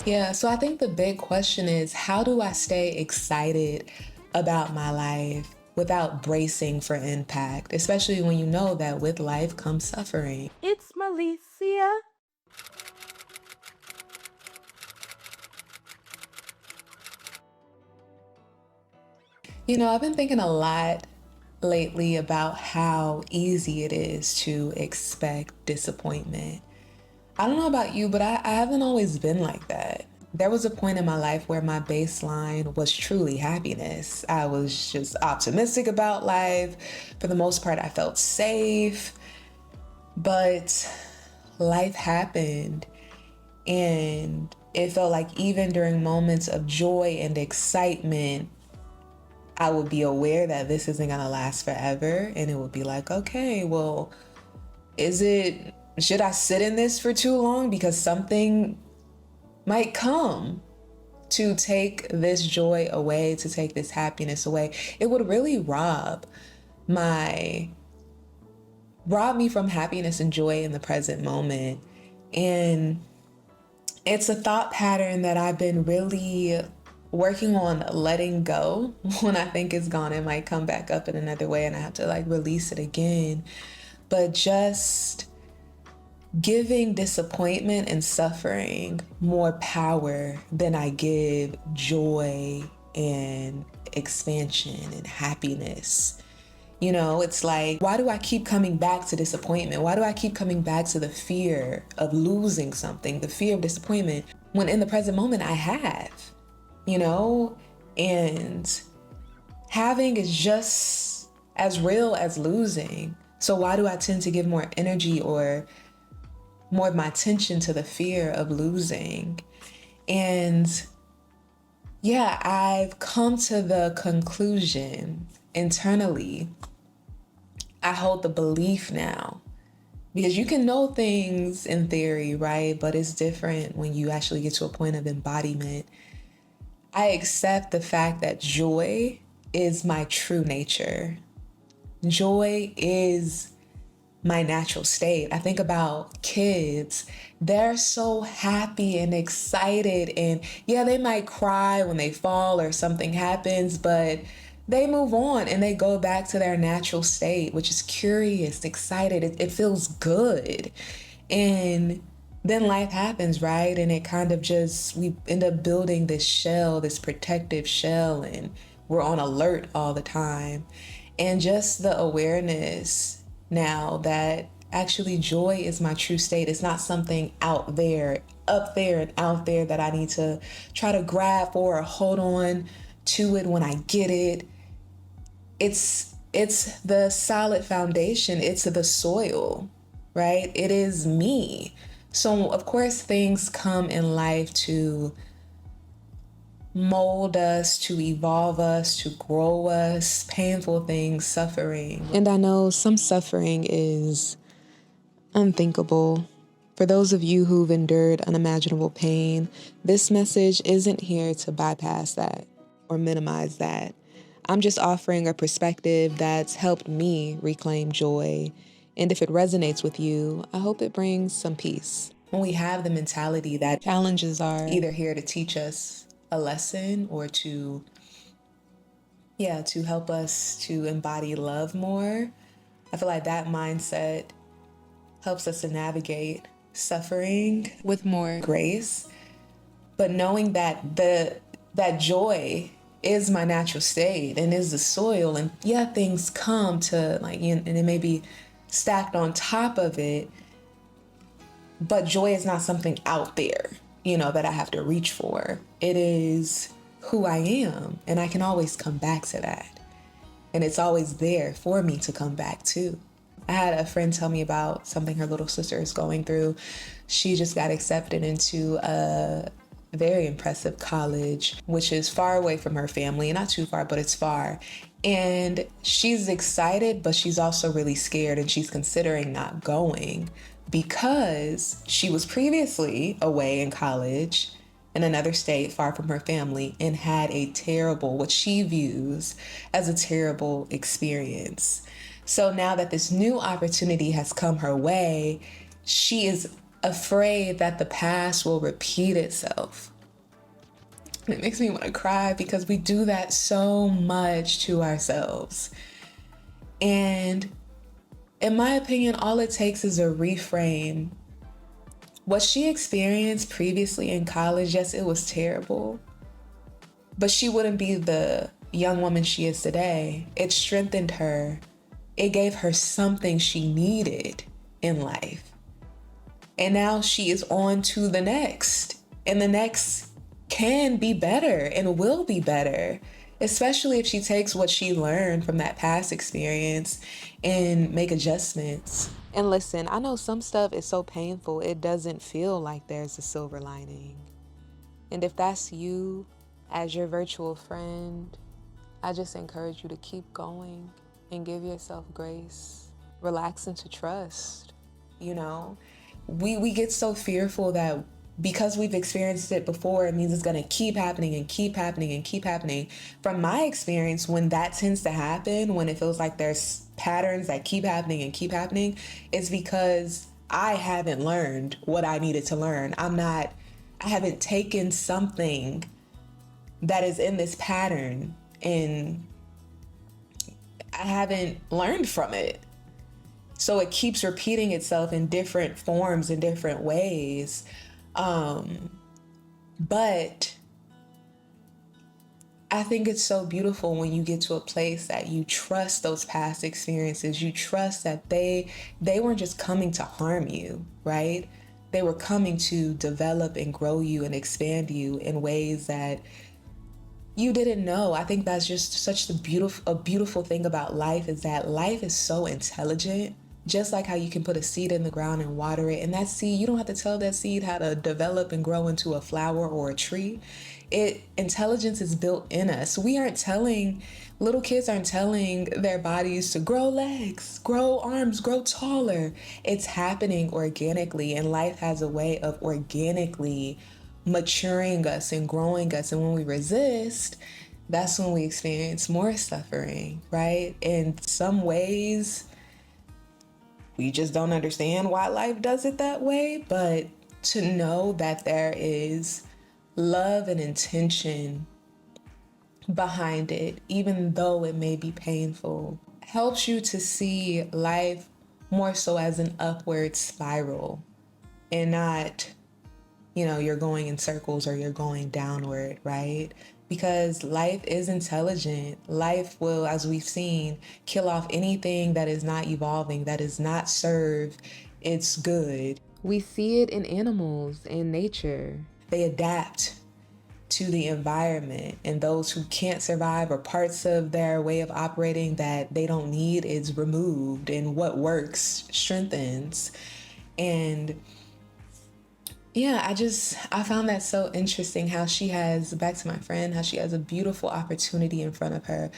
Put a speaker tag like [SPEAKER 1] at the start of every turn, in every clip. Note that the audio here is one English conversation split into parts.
[SPEAKER 1] Yeah, so I think the big question is, how do I stay excited about my life without bracing for impact, especially when you know that with life comes suffering?
[SPEAKER 2] It's Malicia.
[SPEAKER 1] I've been thinking a lot lately about how easy it is to expect disappointment. I don't know about you, but I haven't always been like that. There was a point in my life where my baseline was truly happiness. I was just optimistic about life. For the most part, I felt safe. But life happened, and it felt like even during moments of joy and excitement, I would be aware that this isn't gonna last forever. And it would be like, okay, well, should I sit in this for too long? Because something might come to take this joy away, to take this happiness away. It would really my rob me from happiness and joy in the present moment. And it's a thought pattern that I've been really working on letting go. When I think it's gone, it might come back up in another way and I have to release it again. But just giving disappointment and suffering more power than I give joy and expansion and happiness. It's like, why do I keep coming back to disappointment? Why do I keep coming back to the fear of losing something, the fear of disappointment, when in the present moment I have, you know? And having is just as real as losing. So why do I tend to give more energy or more of my attention to the fear of losing? And yeah, I've come to the conclusion internally, I hold the belief now, because you can know things in theory, right? But it's different when you actually get to a point of embodiment. I accept the fact that joy is my true nature. Joy is my natural state. I think about kids. They're so happy and excited, and yeah, they might cry when they fall or something happens, but they move on and they go back to their natural state, which is curious, excited. It feels good. And then life happens, right? And it kind of we end up building this shell, this protective shell, and we're on alert all the time. And just the awareness now that actually joy is my true state. It's not something out there, up there and out there that I need to try to grab for or hold on to it when I get it. It's the solid foundation. It's the soil, right? It is me. So of course things come in life to mold us, to evolve us, to grow us, painful things, suffering. And I know some suffering is unthinkable. For those of you who've endured unimaginable pain, this message isn't here to bypass that or minimize that. I'm just offering a perspective that's helped me reclaim joy. And if it resonates with you, I hope it brings some peace. When we have the mentality that challenges are either here to teach us a lesson or to help us to embody love more, I feel like that mindset helps us to navigate suffering with more grace. But knowing that that joy is my natural state and is the soil, and yeah, things come to and it may be stacked on top of it, but joy is not something out there, that I have to reach for. It is who I am, and I can always come back to that. And it's always there for me to come back to. I had a friend tell me about something her little sister is going through. She just got accepted into a very impressive college, which is far away from her family. Not too far, but it's far. And she's excited, but she's also really scared, and she's considering not going because she was previously away in college in another state far from her family and had a terrible, what she views as a terrible experience. So now that this new opportunity has come her way, she is afraid that the past will repeat itself. It makes me want to cry because we do that so much to ourselves. And in my opinion, all it takes is a reframe. What she experienced previously in college, yes, it was terrible, but she wouldn't be the young woman she is today. It strengthened her. It gave her something she needed in life. And now she is on to the next. And the next can be better and will be better, especially if she takes what she learned from that past experience and make adjustments. And listen, I know some stuff is so painful, it doesn't feel like there's a silver lining. And if that's you, as your virtual friend, I just encourage you to keep going and give yourself grace. Relax into trust. You know, we get so fearful that because we've experienced it before, it means it's going to keep happening and keep happening and keep happening. From my experience, when that tends to happen, when it feels like there's patterns that keep happening and keep happening, it's because I haven't learned what I needed to learn. I haven't taken something that is in this pattern and I haven't learned from it. So it keeps repeating itself in different forms, in different ways. But I think it's so beautiful when you get to a place that you trust those past experiences. You trust that they weren't just coming to harm you, right? They were coming to develop and grow you and expand you in ways that you didn't know. I think that's just such a beautiful thing about life, is that life is so intelligent. Just like how you can put a seed in the ground and water it, and that seed, you don't have to tell that seed how to develop and grow into a flower or a tree. Intelligence is built in us. Little kids aren't telling their bodies to grow legs, grow arms, grow taller. It's happening organically, and life has a way of organically maturing us and growing us. And when we resist, that's when we experience more suffering, right? In some ways, we just don't understand why life does it that way. But to know that there is love and intention behind it, even though it may be painful, helps you to see life more so as an upward spiral and not, you're going in circles or you're going downward, right? Because life is intelligent. Life will, as we've seen, kill off anything that is not evolving, that does not serve its good. We see it in animals, in nature. They adapt to the environment, and those who can't survive or parts of their way of operating that they don't need is removed, and what works strengthens. And yeah, I found that so interesting how she has, back to my friend, how she has a beautiful opportunity in front of her,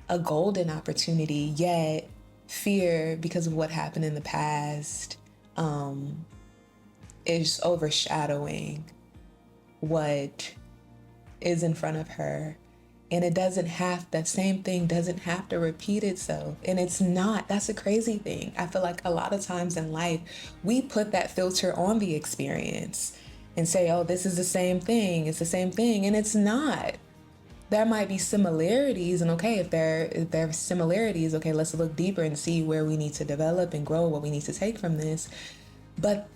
[SPEAKER 1] a golden opportunity, yet fear, because of what happened in the past, is overshadowing what is in front of her. And that same thing doesn't have to repeat itself. And it's not. That's a crazy thing. I feel like a lot of times in life, we put that filter on the experience and say, oh, this is the same thing. It's the same thing. And it's not. There might be similarities. And okay, if there are similarities, okay, let's look deeper and see where we need to develop and grow, what we need to take from this. But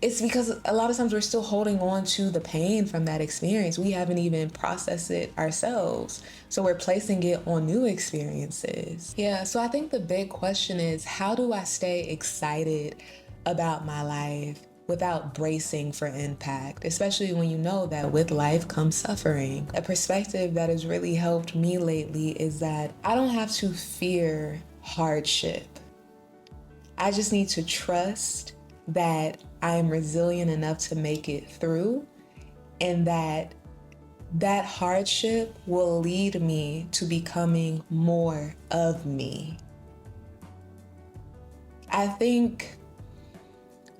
[SPEAKER 1] it's because a lot of times we're still holding on to the pain from that experience. We haven't even processed it ourselves. So we're placing it on new experiences. Yeah, so I think the big question is, how do I stay excited about my life without bracing for impact, especially when you know that with life comes suffering? A perspective that has really helped me lately is that I don't have to fear hardship. I just need to trust that I'm resilient enough to make it through, and that hardship will lead me to becoming more of me. I think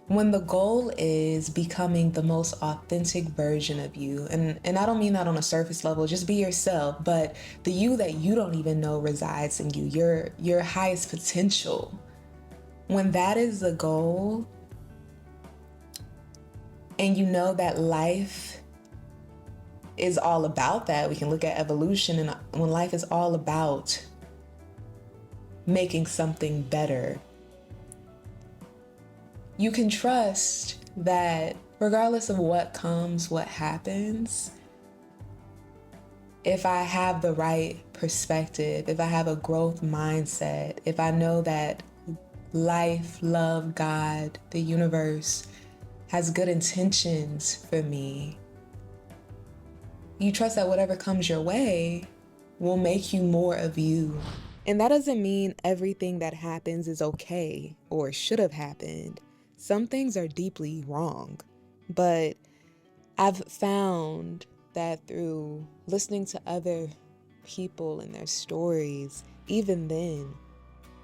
[SPEAKER 1] when the goal is becoming the most authentic version of you, and I don't mean that on a surface level, just be yourself, but the you that you don't even know resides in you, your highest potential. When that is the goal, and you know that life is all about that. We can look at evolution, and when life is all about making something better, you can trust that regardless of what comes, what happens, if I have the right perspective, if I have a growth mindset, if I know that life, love, God, the universe has good intentions for me, you trust that whatever comes your way will make you more of you. And that doesn't mean everything that happens is okay or should have happened. Some things are deeply wrong, but I've found that through listening to other people and their stories, even then,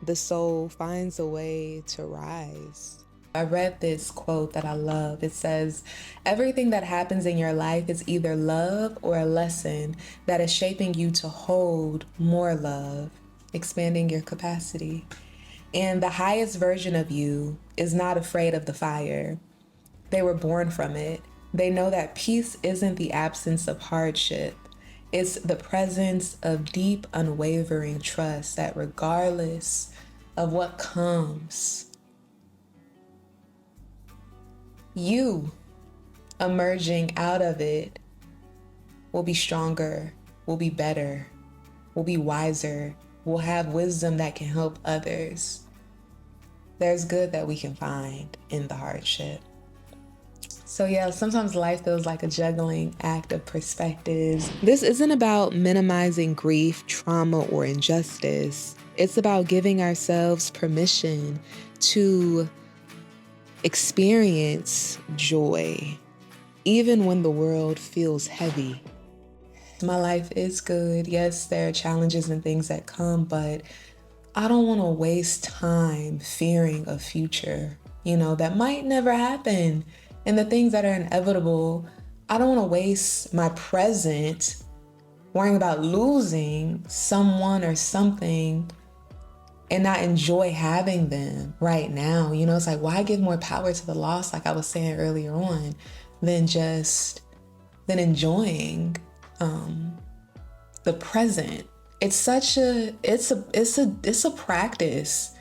[SPEAKER 1] the soul finds a way to rise. I read this quote that I love. It says, "Everything that happens in your life is either love or a lesson that is shaping you to hold more love, expanding your capacity. And the highest version of you is not afraid of the fire. They were born from it. They know that peace isn't the absence of hardship. It's the presence of deep, unwavering trust that regardless of what comes, you emerging out of it will be stronger, will be better, will be wiser, will have wisdom that can help others. There's good that we can find in the hardship." So yeah, sometimes life feels like a juggling act of perspectives. This isn't about minimizing grief, trauma, or injustice. It's about giving ourselves permission to experience joy, even when the world feels heavy. My life is good. Yes, there are challenges and things that come, but I don't want to waste time fearing a future, that might never happen. And the things that are inevitable, I don't want to waste my present worrying about losing someone or something and not enjoy having them right now. It's like, why give more power to the loss, like I was saying earlier on, than enjoying the present. It's a practice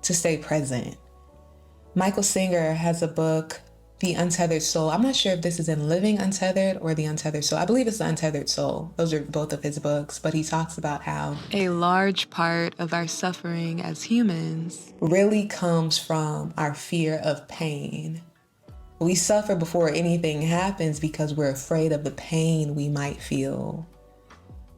[SPEAKER 1] to stay present. Michael Singer has a book, The Untethered Soul. I'm not sure if this is in Living Untethered or The Untethered Soul. I believe it's The Untethered Soul. Those are both of his books, but he talks about how a large part of our suffering as humans really comes from our fear of pain. We suffer before anything happens because we're afraid of the pain we might feel.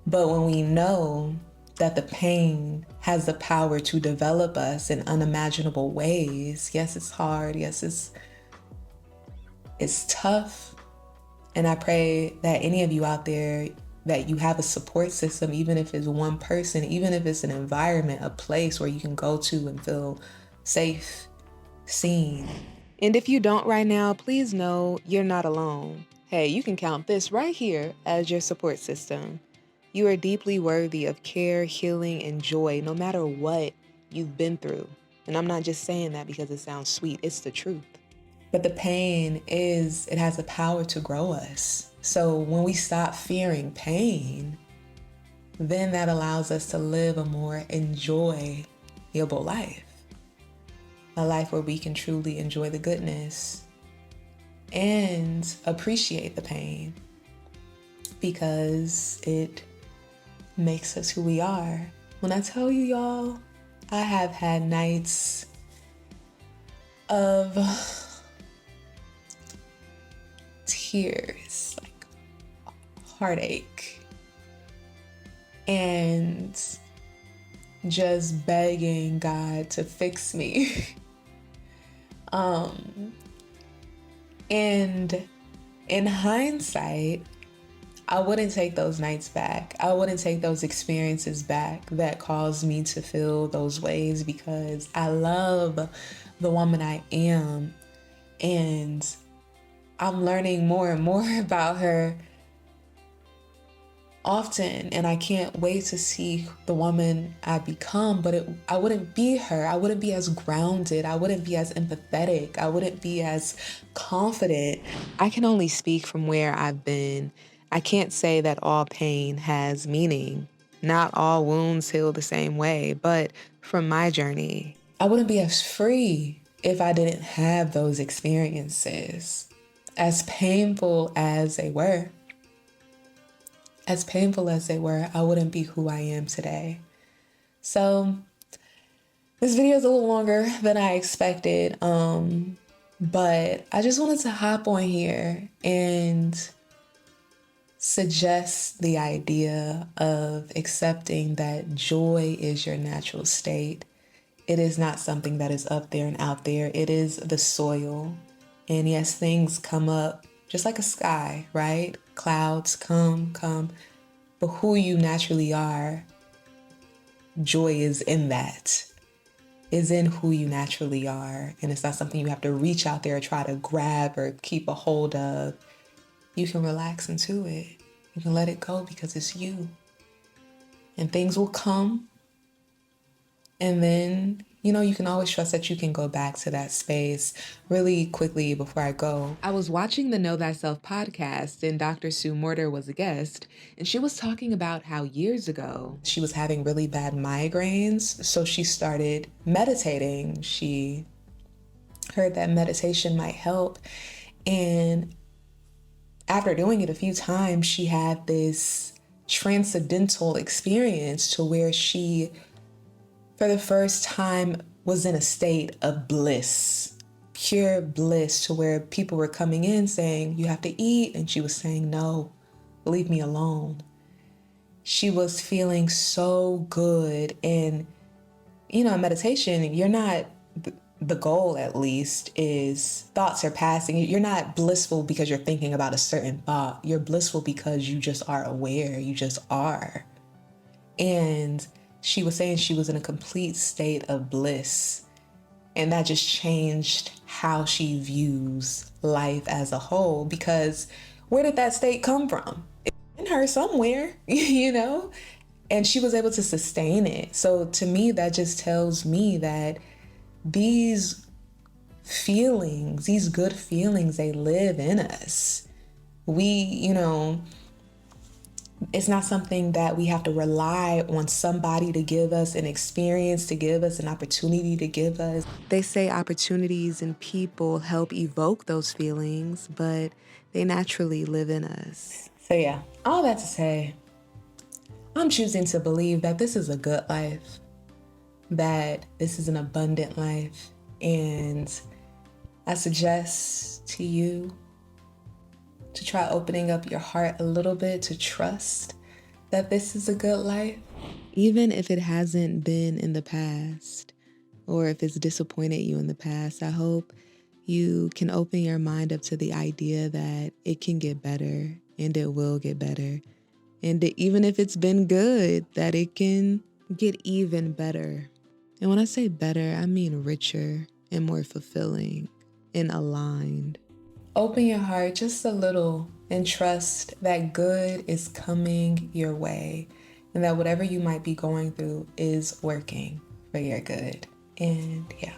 [SPEAKER 1] But when we know that the pain has the power to develop us in unimaginable ways, yes, it's hard, yes, it's tough. And I pray that any of you out there, that you have a support system, even if it's one person, even if it's an environment, a place where you can go to and feel safe, seen. And if you don't right now, please know you're not alone. Hey, you can count this right here as your support system. You are deeply worthy of care, healing, and joy, no matter what you've been through. And I'm not just saying that because it sounds sweet, it's the truth. But the pain it has the power to grow us. So when we stop fearing pain, then that allows us to live a more enjoyable life. A life where we can truly enjoy the goodness and appreciate the pain, because it makes us who we are. When I tell you, y'all, I have had nights of tears, like heartache, and just begging God to fix me. And in hindsight, I wouldn't take those nights back. I wouldn't take those experiences back that caused me to feel those ways, because I love the woman I am, and I'm learning more and more about her often, and I can't wait to see the woman I become. But I wouldn't be her. I wouldn't be as grounded. I wouldn't be as empathetic. I wouldn't be as confident. I can only speak from where I've been. I can't say that all pain has meaning. Not all wounds heal the same way, but from my journey, I wouldn't be as free if I didn't have those experiences. As painful as they were, I wouldn't be who I am today. So this video is a little longer than I expected, but I just wanted to hop on here and suggest the idea of accepting that joy is your natural state. It is not something that is up there and out there. It is the soil. And yes, things come up just like a sky, right? Clouds come. But who you naturally are, joy is in that. Is in who you naturally are. And it's not something you have to reach out there or try to grab or keep a hold of. You can relax into it. You can let it go because it's you. And things will come. And then, you can always trust that you can go back to that space. Really quickly before I go, I was watching the Know Thyself podcast and Dr. Sue Morter was a guest, and she was talking about how years ago she was having really bad migraines. So she started meditating. She heard that meditation might help. And after doing it a few times, she had this transcendental experience to where she, for the first time, was in a state of bliss, pure bliss, to where people were coming in saying, "You have to eat." And she was saying, "No, leave me alone." She was feeling so good. And, meditation, you're not, the goal at least is thoughts are passing. You're not blissful because you're thinking about a certain thought. You're blissful because you just are aware. You just are. And she was saying she was in a complete state of bliss. And that just changed how she views life as a whole, because where did that state come from? It's in her somewhere, And she was able to sustain it. So to me, that just tells me that these feelings, these good feelings, they live in us. It's not something that we have to rely on somebody to give us an experience, to give us an opportunity, to give us. They say opportunities and people help evoke those feelings, but they naturally live in us. So yeah, all that to say, I'm choosing to believe that this is a good life, that this is an abundant life, and I suggest to you to try opening up your heart a little bit, to trust that this is a good life. Even if it hasn't been in the past, or if it's disappointed you in the past, I hope you can open your mind up to the idea that it can get better, and it will get better. And even if it's been good, that it can get even better. And when I say better, I mean richer and more fulfilling and aligned. Open your heart just a little and trust that good is coming your way, and that whatever you might be going through is working for your good. And yeah,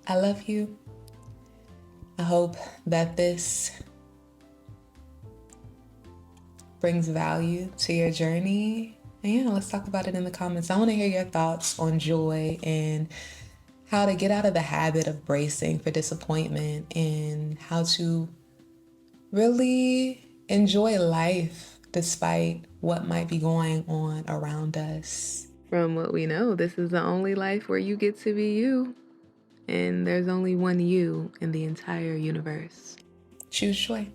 [SPEAKER 1] I love you. I hope that this brings value to your journey. And yeah, let's talk about it in the comments. I want to hear your thoughts on joy and how to get out of the habit of bracing for disappointment, and how to really enjoy life despite what might be going on around us. From what we know, this is the only life where you get to be you, and there's only one you in the entire universe. Choose joy.